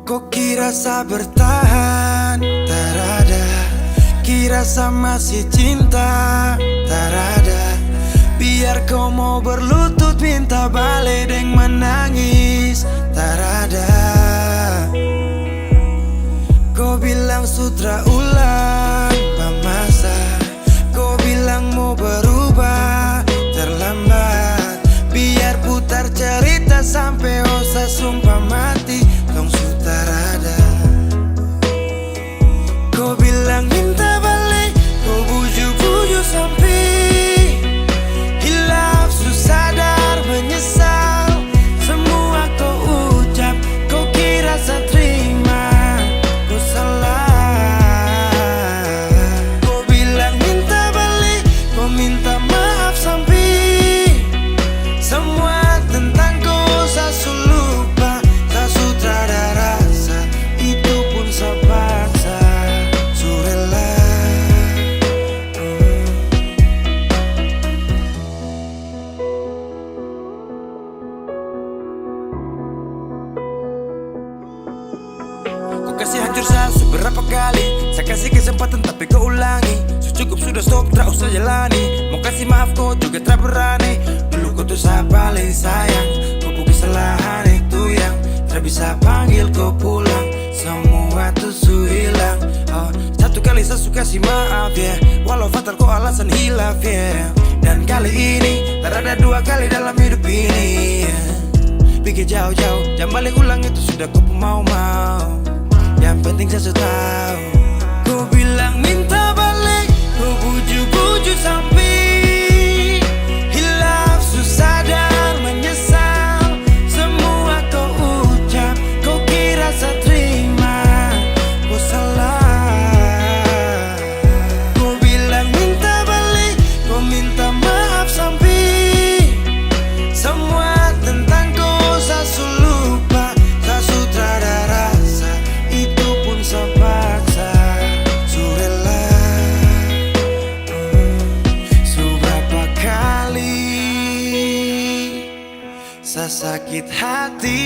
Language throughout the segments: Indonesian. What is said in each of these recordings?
Kok kira saya bertahan? Tak ada. Kira saya masih cinta? Tak ada. Biar kau mau berlutut minta balik deng menangis. Tak ada. Kau bilang sutra ulang masa. Kau bilang mau berubah terlambat. Biar putar cerita sampai osa sumpah mati. Tong sutar ada. Kau bilang minta balik. Kau bujuk-bujuk sampai hilaf sadar menyesal. Semua kau ucap. Kau kira saya terima. Kau salah. Kau bilang minta balik. Kau minta maaf sampai semua tentang kau saya lupa. Tak sutradara rasa. Itu pun saya paksa. Surela. Kau kasih hancur saya seberapa kali. Saya kasih kesempatan tapi kau ulangi. Cukup sudah stop, tak usah jalani. Mau kasih maaf kau juga tak berani. Dulu kau tuh saya paling sayang. Kau bukan kesalahan itu yang tak bisa panggil kau pulang. Semua tuh su hilang. Satu kali saya suka kasih maaf ya, walau fatal kau alasan hilaf ya. Dan kali ini tak ada dua kali dalam hidup ini ya. Pikir jauh-jauh, jangan balik ulang itu sudah kau mau-mau. Yang penting saya sudah tahu. Kau bilang minta balik. Kau bujuk-bujuk sampai hilaf sadar menyesal. Semua kau ucap. Kau kira saya terima. Kau salah. Kau bilang minta balik. Kau minta maaf sampai semua tentang kau saya lupa. Tak sutradara rasa. Itu pun saya paksa. Surela. Seberapa kali saya sakit hati.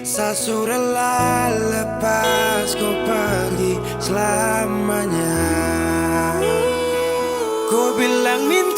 Saya surela lepas kau pergi selamanya. Kau bilang minta